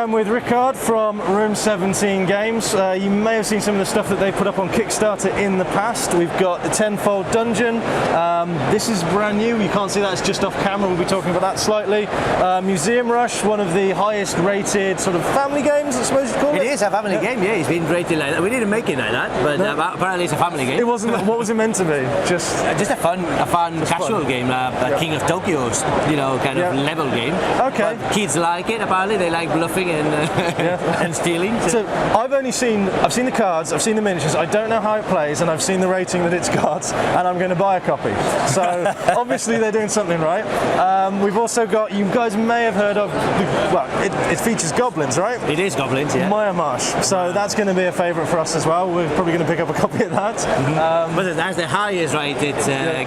am with Ricard from Room 17 Games. You may have seen some of the stuff that they put up on Kickstarter in the past. We've got the Tenfold Dungeon. This is brand new. You can't see that, it's just off camera. We'll be talking about that slightly. Museum Rush, one of the highest rated sort of family games, I suppose you'd call it. It is a family game, yeah. It's been rated like that. We didn't make it like that, but apparently it's a family game. It wasn't. What was it meant to be? Just a fun casual game, a King of Tokyo's, kind of level game. Okay. But kids like it. Apparently, they like bluffing and and stealing. So I've seen the cards, I've seen the miniatures. I don't know how it plays, and I've seen the rating that it's got, and I'm going to buy a copy. So obviously they're doing something right. We've also got. You guys may have heard of. It features goblins, right? It is goblins, yeah. Miremarsh. So that's going to be a favourite for us as well. We're probably going to pick up a copy of that. But that's the highest rated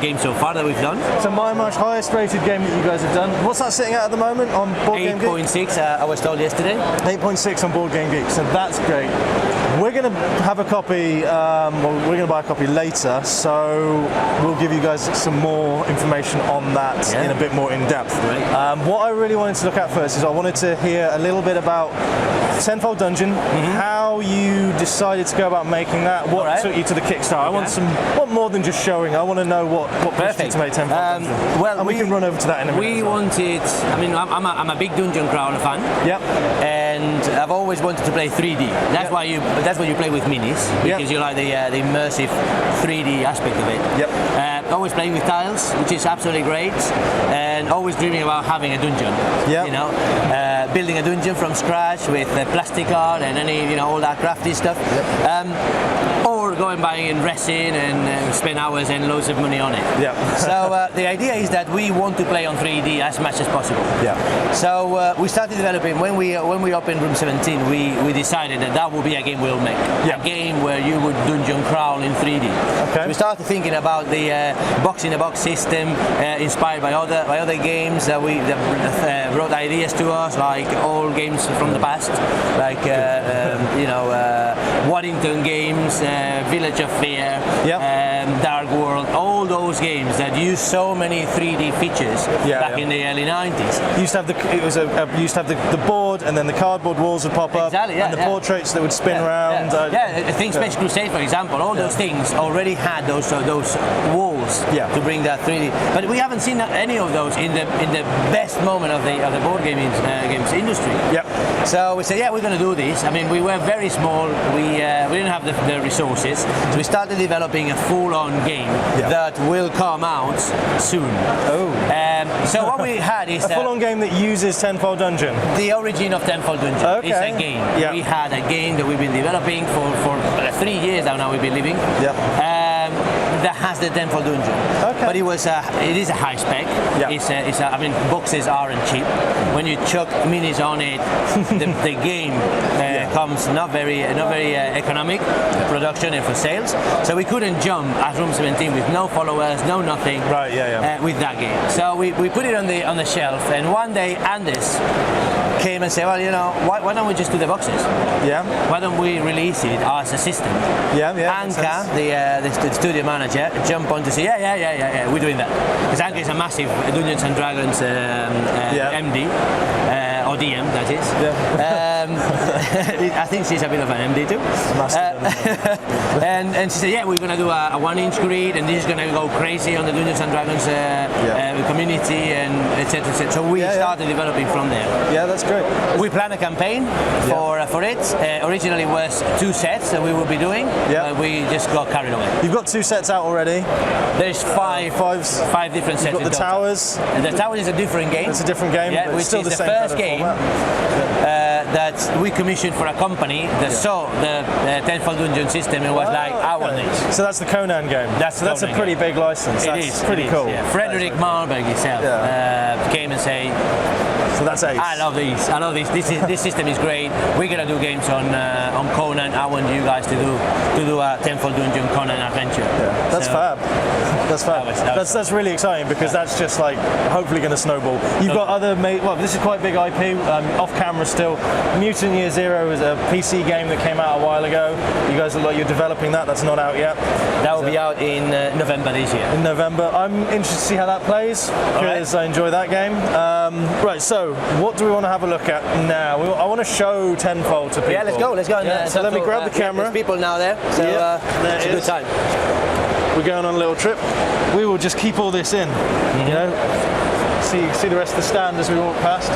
game so far that we've done. So Miremarsh, highest rated game that you guys have done. What's that sitting at the moment on Board Game Geek? 8.6, I was told yesterday. 8.6 on Board Game Geek, so that's great. We're going to have a copy, we're going to buy a copy later, so we'll give you guys some more information on that in a bit more in depth. Right. What I really wanted to look at first is I wanted to hear a little bit about Tenfold Dungeon, how you decided to go about making that, what took you to the Kickstarter. I want more than just showing. I want to know what pushed you to make Tenfold Dungeon. Well, we can run over to that in a minute. We wanted. I'm a big Dungeon Crawl fan. Yep. And I've always wanted to play 3D. That's why you play with minis, because you like the immersive 3D aspect of it. Yep. Always playing with tiles, which is absolutely great, and always dreaming about having a dungeon. Yep. Building a dungeon from scratch with plastic art and all that crafty stuff. Yep. Or going buying in resin and spend hours and loads of money on it. Yeah. So the idea is that we want to play on 3D as much as possible. Yeah. So we started developing when we opened Room 17. We decided that would be a game we'll make. Yeah. A game where you would dungeon crawl in 3D. Okay. So we started thinking about the box-in-a-box system, inspired by other games that brought ideas to us, like old games from the past, like Waddington games, Village of Fear, Dark World, all those games that use so many 3D features back in the early 90s. You used to have the board, and then the cardboard walls would pop up, and the portraits that would spin around. Things Space Crusade, for example, all those things already had those walls to bring that 3D. But we haven't seen any of those in the best moment of the board games industry. Yep. So we said, we're going to do this. I mean, we were very small. We didn't have the resources, so we started developing a full-on game that will come out soon. So what we had is a full-on game that uses Tenfold Dungeon. The origin of Tenfold Dungeon. Okay. It's a game. Yeah. We had a game that we've been developing for 3 years now. We've been living. That has the Tenfold Dungeon. Okay. But it is a high spec. Yeah. Boxes aren't cheap. When you chuck minis on it, the game comes not very economic production and for sales. So we couldn't jump at Room 17 with no followers, no nothing. Right. With that game. So we put it on the shelf, and one day Anders came and said, why don't we just do the boxes? Yeah. Why don't we release it as a system? Anka, the studio manager, jumped on to say, we're doing that. Because Anka is a massive Dungeons and Dragons MD, or DM, that is. I think she's a bit of an MD too. And she said, we're going to do a 1-inch grid, and this is going to go crazy on the Dungeons and Dragons community, and etc. So we started developing from there. Yeah, that's great. We planned a campaign for it. Originally it was 2 sets that we would be doing, but we just got carried away. You've got 2 sets out already. There's 5 different sets. You've got the Towers. The Towers is a different game. It's a different game, but which it's still is the same first kind of game that we commissioned for a company that saw the Tenfold Dungeon system and was like, I want this. So that's the Conan game. That's a pretty big license. That's pretty cool. Yeah. Frederick Marberg himself came and said, so that's ace. I love these. This system is great. We're gonna do games on Conan. I want you guys to do a Tenfold Dungeon Conan adventure. Yeah. That's fab. That's really exciting, because that's just like hopefully going to snowball. You've got other this is quite big IP. Off camera still. Mutant Year Zero is a PC game that came out a while ago. You guys look like you're developing that. That's not out yet. That will be out in November this year. In November. I'm interested to see how that plays, because I enjoy that game. Right, so So, what do we want to have a look at now? I want to show Tenfold to people. Yeah, let's go. So let me grab the camera. There's people now there, so it's a good time. We're going on a little trip. We will just keep all this in, you know. See the rest of the stand as we walk past.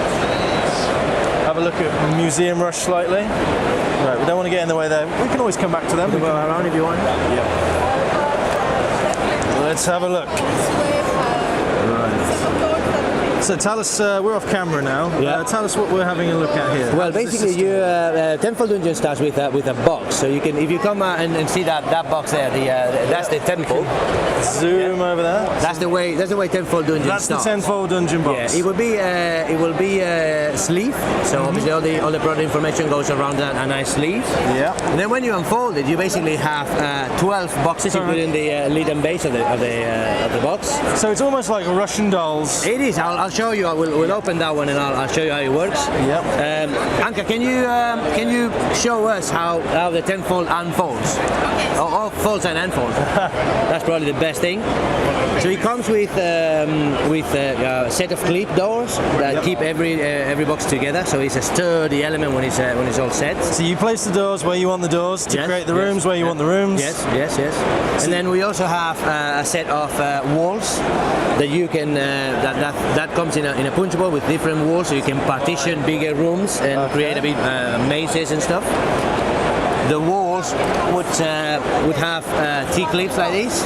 Have a look at Museum Rush slightly. Right, we don't want to get in the way there. We can always come back to them. We can go around if you want. Yeah. Let's have a look. So tell us, we're off camera now. Yeah. Tell us what we're having a look at here. Well, basically, Tenfold Dungeon starts with a box. So you can, if you come and see that box there, that's the Tenfold. Zoom over there. That's the way Tenfold Dungeon starts. That's the Tenfold Dungeon box. Yeah, it will be a sleeve. So obviously all the product information goes around a nice sleeve. Yeah. And then when you unfold it, you basically have 12 boxes, including the lid and base of the box. So it's almost like Russian dolls. It is. I'll show you. We'll open that one and I'll show you how it works. Yep. Anka, can you show us how the Tenfold unfolds? Or folds and unfolds. That's probably the best thing. So it comes with a set of clip doors that keep every box together. So it's a sturdy element when it's all set. So you place the doors where you want the doors to create the rooms where you want the rooms. Yes. And then we also have a set of walls that you can that comes in a punch bowl with different walls, so you can partition bigger rooms and create a bit mazes and stuff. The walls would have T-clips like this.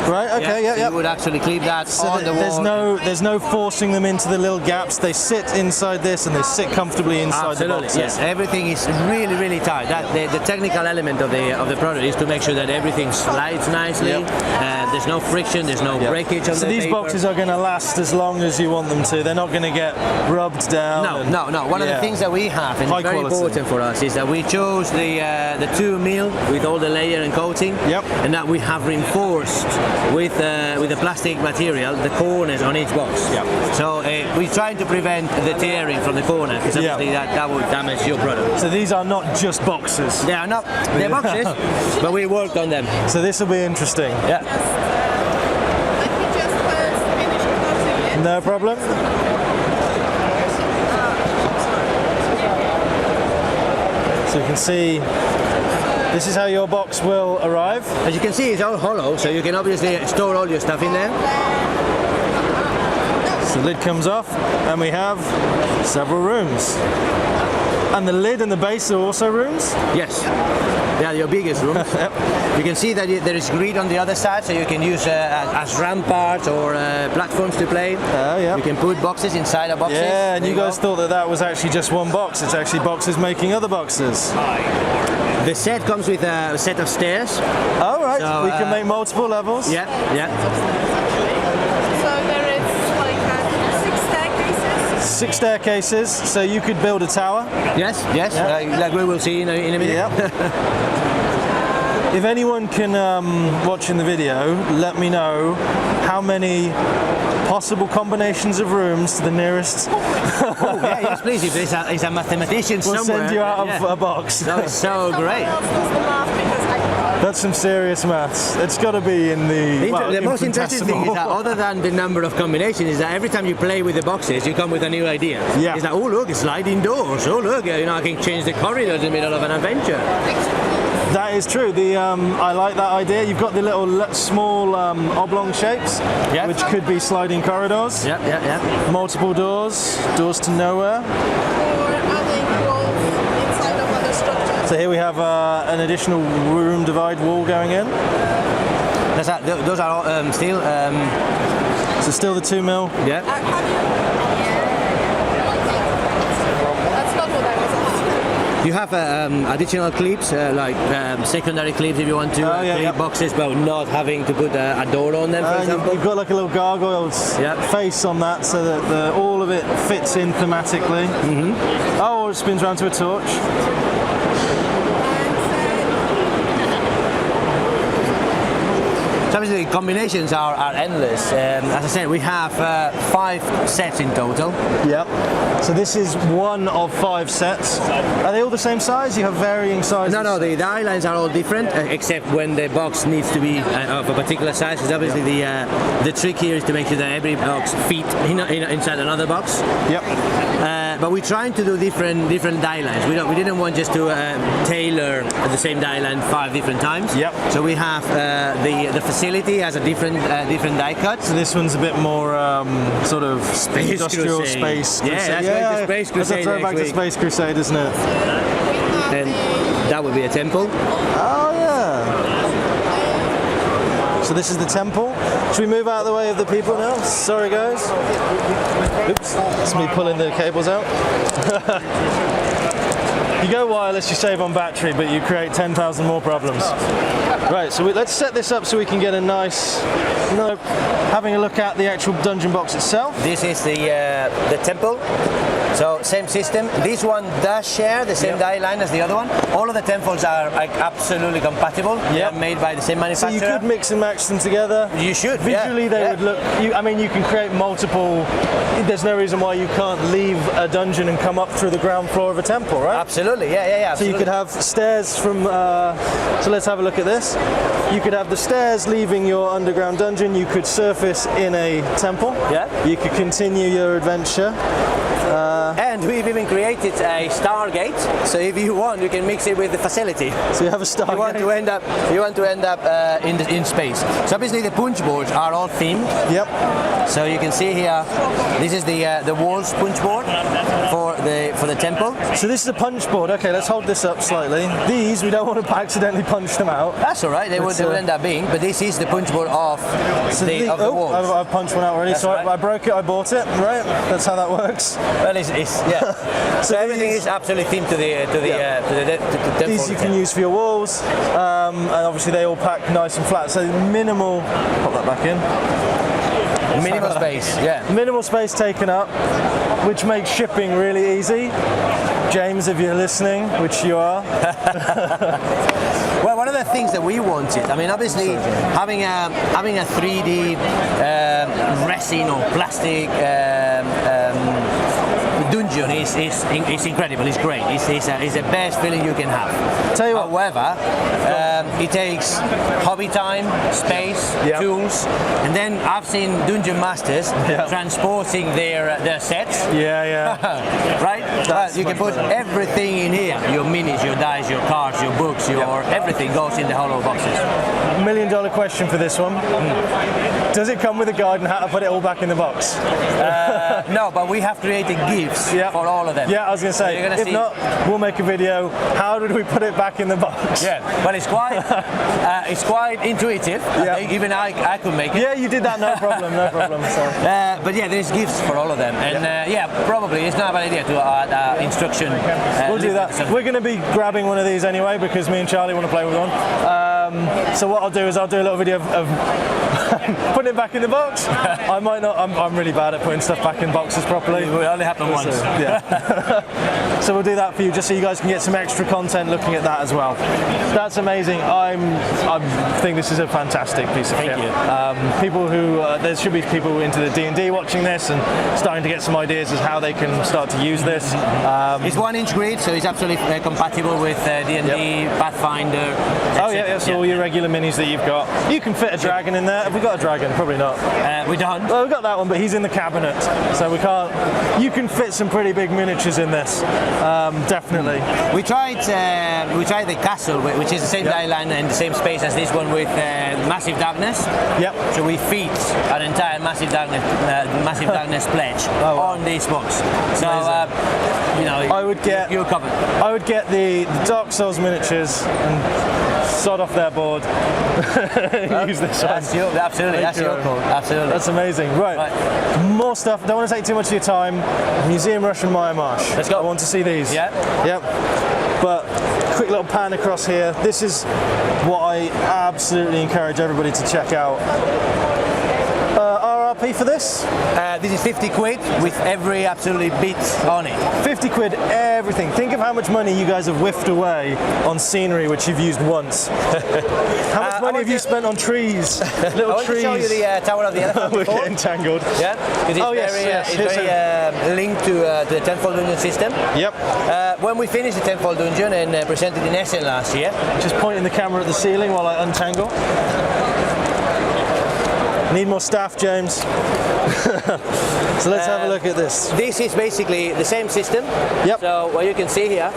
Right. Okay. So you would actually clip that on the wall. There's no forcing them into the little gaps. They sit inside this and they sit comfortably inside the boxes. Yes. Everything is really, really tight. The technical element of the product is to make sure that everything slides nicely. There's no friction. There's no breakage on the paper. So these boxes are going to last as long as you want them to. They're not going to get rubbed down. No. One of the things that we have, and it's very important for us, is that we chose the 2 mil with all the layer and coating, and that we have reinforced with a plastic material the corners on each box. So we're trying to prevent the tearing from the corner, because obviously that would damage your product. So these are not just boxes. They are not. They're boxes, but we worked on them. So this will be interesting. Yeah. Let me just finish closing it. No problem. So you can see, this is how your box will arrive. As you can see, it's all hollow, so you can obviously store all your stuff in there. So the lid comes off, and we have several rooms. And the lid and the base are also rooms? Yes. They are your biggest rooms. You can see that there is grid on the other side, so you can use as ramparts or platforms to play. You can put boxes inside of boxes. Yeah, and you guys thought that was actually just one box. It's actually boxes making other boxes. The set comes with a set of stairs. Oh, right. So, we can make multiple levels. Yeah. So there is like 6 staircases. 6 staircases, so you could build a tower. Yes. Like we will see in a minute. If anyone can watching the video, let me know how many possible combinations of rooms to the nearest. Yes, please. If there's a mathematician somewhere, we'll send you out of a box. That's so great. That's some serious maths. It's got to be in the most interesting thing is that, other than the number of combinations, is that every time you play with the boxes, you come with a new idea. Yeah. It's like, oh look, it's sliding doors. Oh look, I can change the corridors in the middle of an adventure. That is true. I like that idea. You've got the little small oblong shapes, which could be sliding corridors. Yeah. Multiple doors to nowhere. Or adding walls inside of other structures. So here we have an additional room divide wall going in. Those are all steel. So still the 2 mil. Yeah. That's not what I was asking. You have additional clips, like secondary clips if you want to clip boxes, but not having to put a door on them, for example. You've got like a little gargoyle's face on that, so that all of it fits in thematically. Oh, it spins around to a torch. So obviously the combinations are endless. As I said, we have 5 sets in total. Yep. So this is one of 5 sets. Are they all the same size? You have varying sizes? No, the eye lines are all different, except when the box needs to be of a particular size. Because obviously the trick here is to make sure that every box fits inside another box. Yep. But we're trying to do different die lines. We didn't want just to tailor the same die line 5 different times. Yep. So we have the facility has a different die cut. So this one's a bit more sort of Space industrial Crusade. space. Yeah, Crusade. that's like the Space Crusade. That's a throwback to Space Crusade, isn't it? And that would be a temple. Oh yeah. So this is the temple. Should we move out of the way of the people now? Sorry guys. Oops, it's me pulling the cables out. You go wireless, you save on battery, but you create 10,000 more problems. Right, so let's set this up so we can get a nice, having a look at the actual dungeon box itself. This is the temple. So same system. This one does share the same die line as the other one. All of the Tenfolds are like absolutely compatible. They are made by the same manufacturer. So you could mix and match them together. You should. Visually they would look, I mean you can create multiple, there's no reason why you can't leave a dungeon and come up through the ground floor of a temple, right? Absolutely, yeah. So you could have stairs from, so let's have a look at this. You could have the stairs leaving your underground dungeon, you could surface in a temple. Yeah. You could continue your adventure. And we've even created a Stargate, so if you want, you can mix it with the facility. So you have a Stargate. You want to end up in space. So obviously the punch boards are all themed. Yep. So you can see here, this is the walls punch board for the temple. So this is a punch board. Okay, let's hold this up slightly. These, we don't want to accidentally punch them out. That's all right. They would end up being, but this is the punch board of the walls. I've punched one out already. That's So right. I broke it. I bought it. Right. That's how that works. Well, yeah. So everything is absolutely themed to the temple. These you can use for your walls, and obviously they all pack nice and flat. So minimal. Pop that back in. Minimal space. Yeah. Minimal space taken up, which makes shipping really easy. James, if you're listening, which you are. Well, one of the things that we wanted, I mean, obviously having a 3D resin or plastic dungeon is incredible. It's great. It's the best feeling you can have. Tell you what. However, it takes hobby time, space, tools, and then I've seen dungeon masters transporting their sets. Yeah. Right? Well, you can put everything in here. Your minis, your dice, your cards, your books, your everything goes in the hollow boxes. $1 million question for this one. Does it come with a guide on how to put it all back in the box? No, but we have created GIFs for all of them. Yeah, I was going to say, if not, we'll make a video. How did we put it back in the box? Yeah, well, it's quite intuitive. I think even I could make it. Yeah, you did that, no problem. So. But yeah, there's GIFs for all of them. And probably it's not a bad idea to add instruction. We'll do that. We're going to be grabbing one of these anyway because me and Charlie want to play with one. So what I'll do is I'll do a little video of putting it back in the box. I might not. I'm really bad at putting stuff back in boxes properly. It only happened once. So we'll do that for you, just so you guys can get some extra content looking at that as well. That's amazing. I think this is a fantastic piece of kit. Thank you. People who there should be people into the D&D watching this and starting to get some ideas as how they can start to use this. It's 1-inch grid, so it's absolutely compatible with D&D, Pathfinder. So all your regular minis that you've got. You can fit a dragon in there. Have we got a dragon? Probably not. We don't. Well, we've got that one, but he's in the cabinet, so we can't. You can fit some pretty big miniatures in this, definitely. We tried the castle, which is the same die line and the same space as this one with massive darkness. Yep. So we feed an entire massive darkness pledge on this box. So you're covered. I would get the Dark Souls miniatures and sod off their board. Use this one. Absolutely, that's your call. Absolutely. That's amazing. Right. More stuff. Don't want to take too much of your time. Museum Rush Miremarsh. Let's go. I want to see these. Yeah. Yep. But quick little pan across here. This is what I absolutely encourage everybody to check out. MRP for this? This is 50 quid with every absolutely bit on it. 50 quid, everything. Think of how much money you guys have whiffed away on scenery which you've used once. How much money have you spent on trees? Little I want trees. to show you the Tower of the Elephant. We're before. getting tangled. Yeah, because it's very linked to the Tenfold Dungeon system. Yep. When we finished the Tenfold Dungeon and presented in Essen last year. Just pointing the camera at the ceiling while I untangle. Need more staff, James. So let's have a look at this. This is basically the same system. Yep. So what you can see here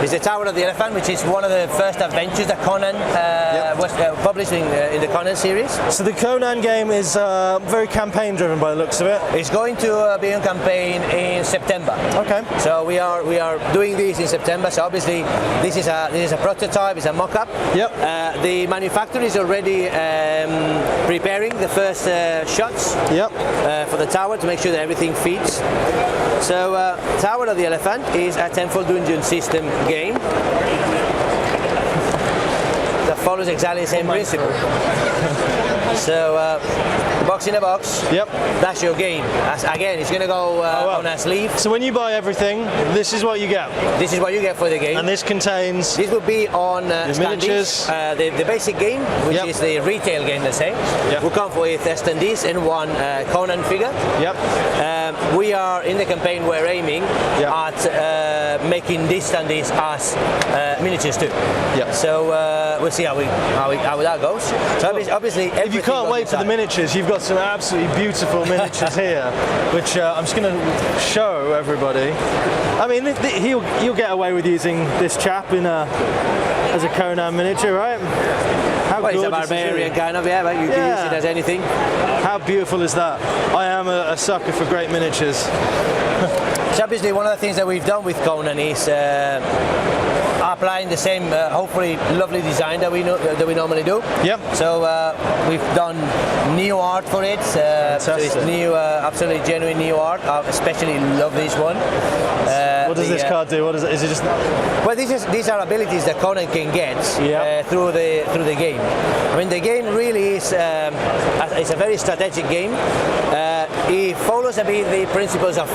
is the Tower of the Elephant, which is one of the first adventures that Conan was published in the Conan series. So the Conan game is very campaign driven by the looks of it. It's going to be on campaign in September. Okay. So we are doing this in September. So obviously this is a prototype, it's a mock-up. Yep. The manufacturer is already preparing the first shots. Yep. For the tower to make sure that everything fits. So Tower of the Elephant is a Tenfold Dungeon system game that follows exactly the same principle. So box in a box. Yep. That's your game. Again, it's going to go on a sleeve. So when you buy everything, this is what you get. This is what you get for the game. And this contains. This will be on miniatures. The basic game, which Yep. is the retail game, let's say, Yep. will come with standees and one Conan figure. Yep. We are in the campaign. We're aiming Yep. at making these standees as miniatures too. Yep. So we'll see how that goes. So obviously, If you can't wait for the miniatures, you've got some absolutely beautiful miniatures here, which I'm just going to show everybody. I mean, you'll get away with using this chap as a Conan miniature, right? How Well, he's a gorgeous is barbarian he? kind of, yeah, but you can use it as anything. How beautiful is that? I am a sucker for great miniatures. So obviously one of the things that we've done with Conan is applying the same, hopefully lovely design that we normally do. Yep. So we've done new art for it. So it's new, absolutely genuine new art. I especially love this one. What does this card do? What is it? Is it just? Well, these are abilities that Conan can get through the game. I mean, the game really is it's a very strategic game. It follows a bit the principles of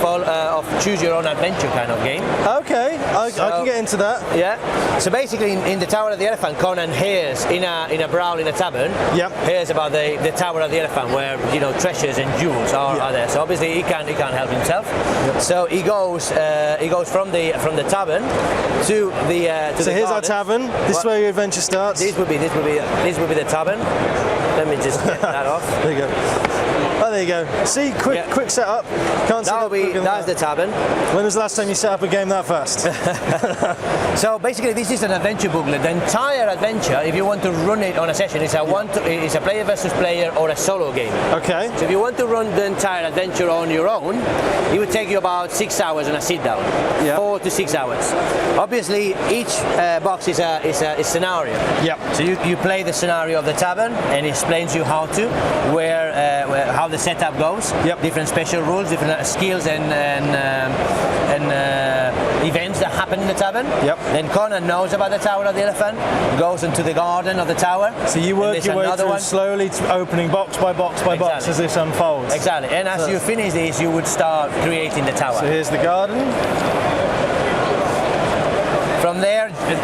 choose your own adventure kind of game. Okay, I can get into that. Yeah. So basically, in the Tower of the Elephant, Conan hears in a brawl in a tavern. Yep. Hears about the Tower of the Elephant, where treasures and jewels are there. So obviously he can't help himself. Yep. So he goes from the tavern to the. So here's our tavern. This is where your adventure starts. This would be the tavern. Let me just get that off. There you go. Oh, there you go. See, quick setup. Can't see that's the tavern. When was the last time you set up a game that fast? So basically, this is an adventure booklet. The entire adventure, if you want to run it on a session, it's a player versus player or a solo game. Okay. So if you want to run the entire adventure on your own, it would take you about 6 hours on a sit down. Yeah. 4 to 6 hours. Obviously, each box is a scenario. Yep. So you play the scenario of the tavern, and it explains you how how the setup goes. Yep. Different special rules, different skills and events that happen in the tavern. Yep. Then Conan knows about the Tower of the Elephant, goes into the garden of the tower. So you work your way through slowly opening box by box by box as this unfolds. Exactly. And as you finish this, you would start creating the tower. So here's the garden.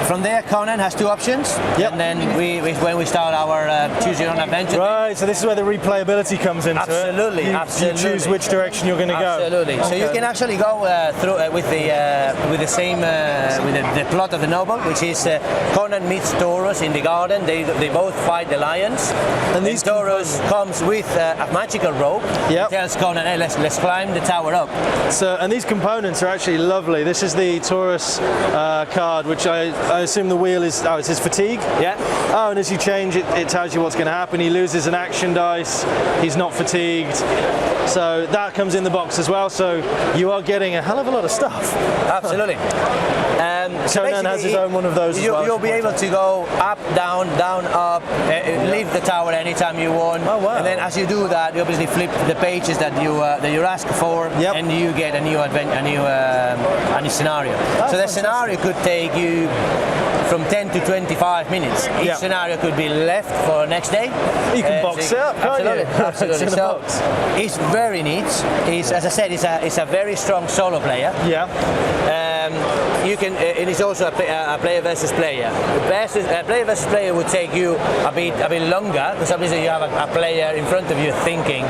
From there, Conan has 2 options. Yep. And then when we start our choose your own adventure. Right. So this is where the replayability comes into absolutely, it. Absolutely. You choose which direction you're going to go. Absolutely. Okay. So you can actually go through with the same with the plot of the novel, which is Conan meets Taurus in the garden. They both fight the lions. And Taurus comes with a magical rope. Yep. Tells Conan, hey, let's climb the tower up. So and these components are actually lovely. This is the Taurus card, which I assume the wheel is, it's his fatigue? Yeah. Oh, and as you change it, it tells you what's going to happen. He loses an action dice, he's not fatigued. So that comes in the box as well. So you are getting a hell of a lot of stuff. Absolutely. So Conan has his own one of those as well. You'll be able to go up, down, down, up, leave the tower anytime you want. Oh, wow. And then as you do that, you obviously flip the pages that you ask for, and you get a new scenario. So the scenario could take you from 10 to 25 minutes. Each scenario could be left for next day. You can box it up, can't you? Absolutely. So it's very neat. As I said, it's a very strong solo player. Yeah. You can. It is also a player versus player. Player versus player would take you a bit longer because obviously you have a player in front of you thinking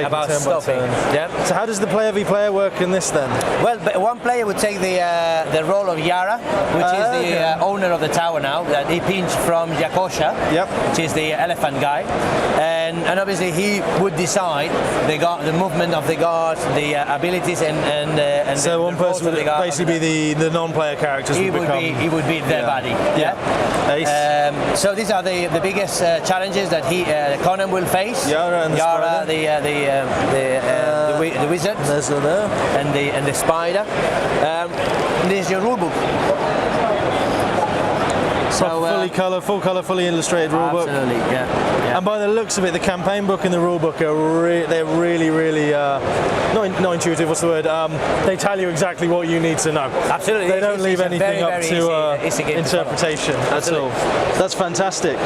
about stopping. Yeah. So how does the player v player work in this then? Well, one player would take the role of Yara, which is the owner of the tower now. That he pinched from Yakosha, which is the elephant guy, and obviously he would decide the movement of the guards, the abilities, and so one person would basically be the non-player characters. He would be their buddy. Ace. So these are the biggest challenges that Conan will face. Yara and the wizard, and the spider. There's your rulebook. So full colour, fully illustrated rulebook. Absolutely, yeah. And by the looks of it, the campaign book and the rulebook are they're really not intuitive. What's the word? They tell you exactly what you need to know. Absolutely, they don't leave anything up to easy interpretation. That's all. That's fantastic.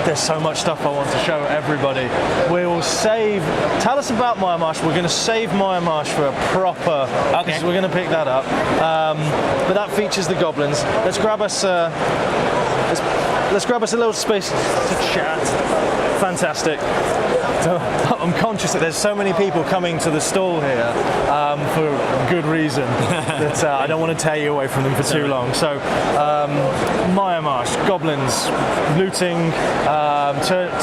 There's so much stuff I want to show everybody. We will save. Tell us about Miremarsh. We're going to save Miremarsh for a proper. Okay. We're going to pick that up. But that features the goblins. Let's grab us. Let's grab us a little space to chat. Fantastic. So, I'm conscious that there's so many people coming to the stall here for good reason that I don't want to tear you away from them for too long. So, Miremarsh, goblins, looting,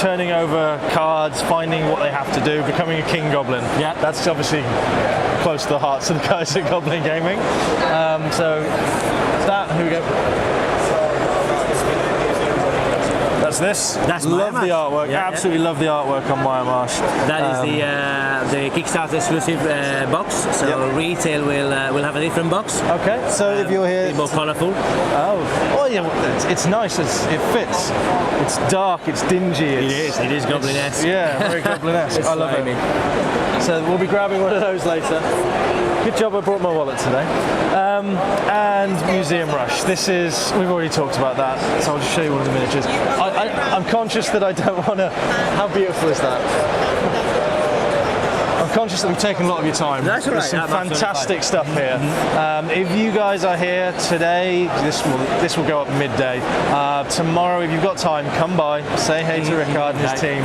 turning over cards, finding what they have to do, becoming a king goblin. Yeah, that's obviously close to the hearts of the guys at Goblin Gaming. So, here we go. That's love the artwork. Absolutely love the artwork on Miremarsh. That is the Kickstarter exclusive box. So retail will have a different box. Okay. So if you're here, it's more colourful. Oh, yeah. It's nice. It fits. It's dark. It's dingy. It is Goblin-esque. Yeah, very Goblin-esque. I love it. So we'll be grabbing one of those later. Good job I brought my wallet today. And Museum Rush. We've already talked about that, so I'll just show you one of the miniatures. I'm conscious that I don't want to. How beautiful is that? I'm conscious that we've taken a lot of your time. That's all right. There's some fantastic stuff here. If you guys are here today, this will go up midday. Tomorrow, if you've got time, come by, say hey to Ricard and his team,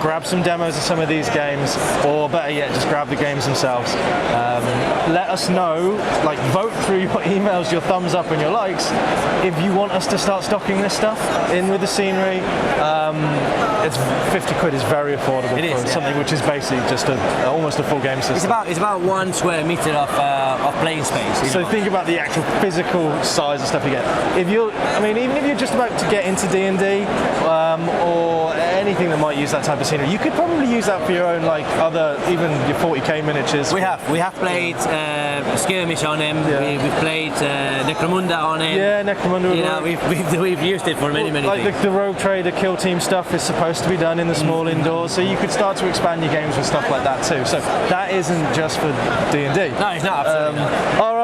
grab some demos of some of these games, or better yet, just grab the games themselves. Let us know, vote through your emails, your thumbs up and your likes, if you want us to start stocking this stuff in with the scenery. It's 50 quid is very affordable for something which is basically just almost a full game system. It's about 1 square meter of playing space. So think about the actual physical size of stuff you get. Even if you're just about to get into D&D or anything that might use that type of scenery, you could probably use that for your own even your 40k miniatures. We have played Skirmish on him. We've played Necromunda on him. Yeah, Necromunda. We've used it for many things. The Rogue Trader Kill Team stuff is supposed to be done in the small indoors, so you could start to expand your games with stuff like that too. So that isn't just for D&D. No, it's not. Absolutely not.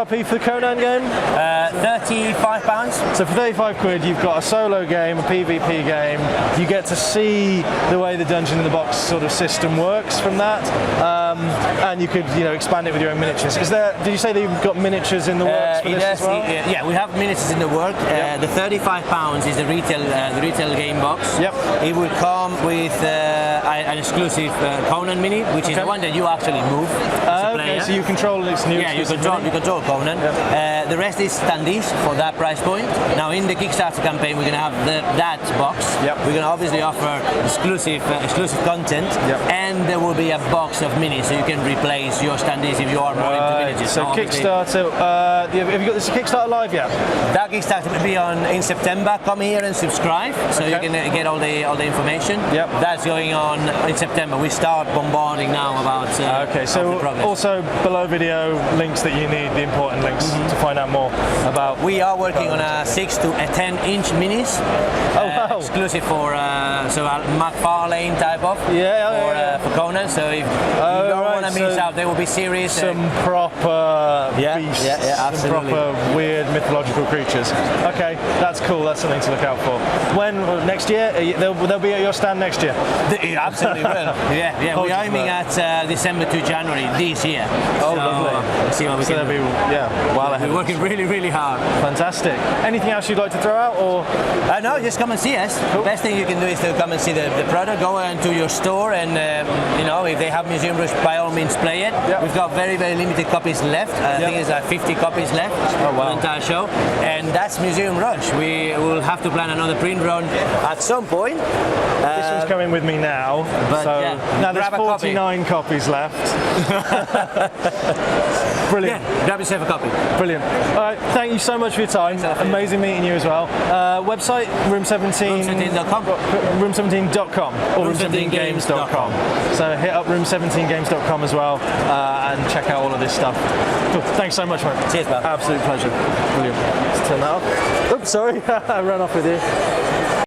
RRP for the Conan game? £35. So for 35 quid, you've got a solo game, a PvP game. You get to see the way the Dungeon in the Box sort of system works from that, and you could expand it with your own miniatures. Did you say that you've got miniatures in the works for this as well? Yeah, we have miniatures in the work. The £35 is the retail game box. Yep. It will come with an exclusive Conan mini, which is the one that you actually move. Okay, so you control its new. Yeah, you control Conan. Yep. The rest is standees for that price point. Now in the Kickstarter campaign, we're going to have that box. Yep. We're going to obviously offer exclusive content, and there will be a box of minis, so you can replace your standees if you are more into miniatures. So Kickstarter, have you got this Kickstarter live yet? That Kickstarter will be in September. Come here and subscribe, so you can get all the information. Yep. That's going on in September. We start bombarding now about. Okay, so also below video links that you need, the important links to find out more about. We are working on a 6 to a 10-inch minis. Wow. Exclusive for so a McFarlane type of. For Conan. So if you don't want to miss out, there will be series. Some proper beasts, some proper weird mythological creatures. Okay, that's cool. That's something to look out for. When next year? They'll be at your stand next year. They absolutely will. We're aiming at December to January this year. Oh, lovely. See what we can do. Well ahead. We're working really, really hard. Fantastic. Anything else you'd like to throw out, or? No, just come and see us. Cool. Best thing you can do is to come and see the product. Go into your store, and if they have Museum Rush, by all means play it. Yep. We've got very, very limited copies left. I think it's like 50 copies left for the entire show, and that's Museum Rush. We will have to plan another print run at some point. This one's coming with me now, now there's 49 copies left. Brilliant. Grab yourself a copy. Brilliant. All right, thank you so much for your time. Amazing meeting you as well. Website, room17. Room17.com. Room17.com or room17games.com. So hit up room17games.com as well and check out all of this stuff. Cool. Thanks so much, man. Cheers, man. Absolute pleasure. Brilliant. Let's turn that off. Oops, sorry. I ran off with you.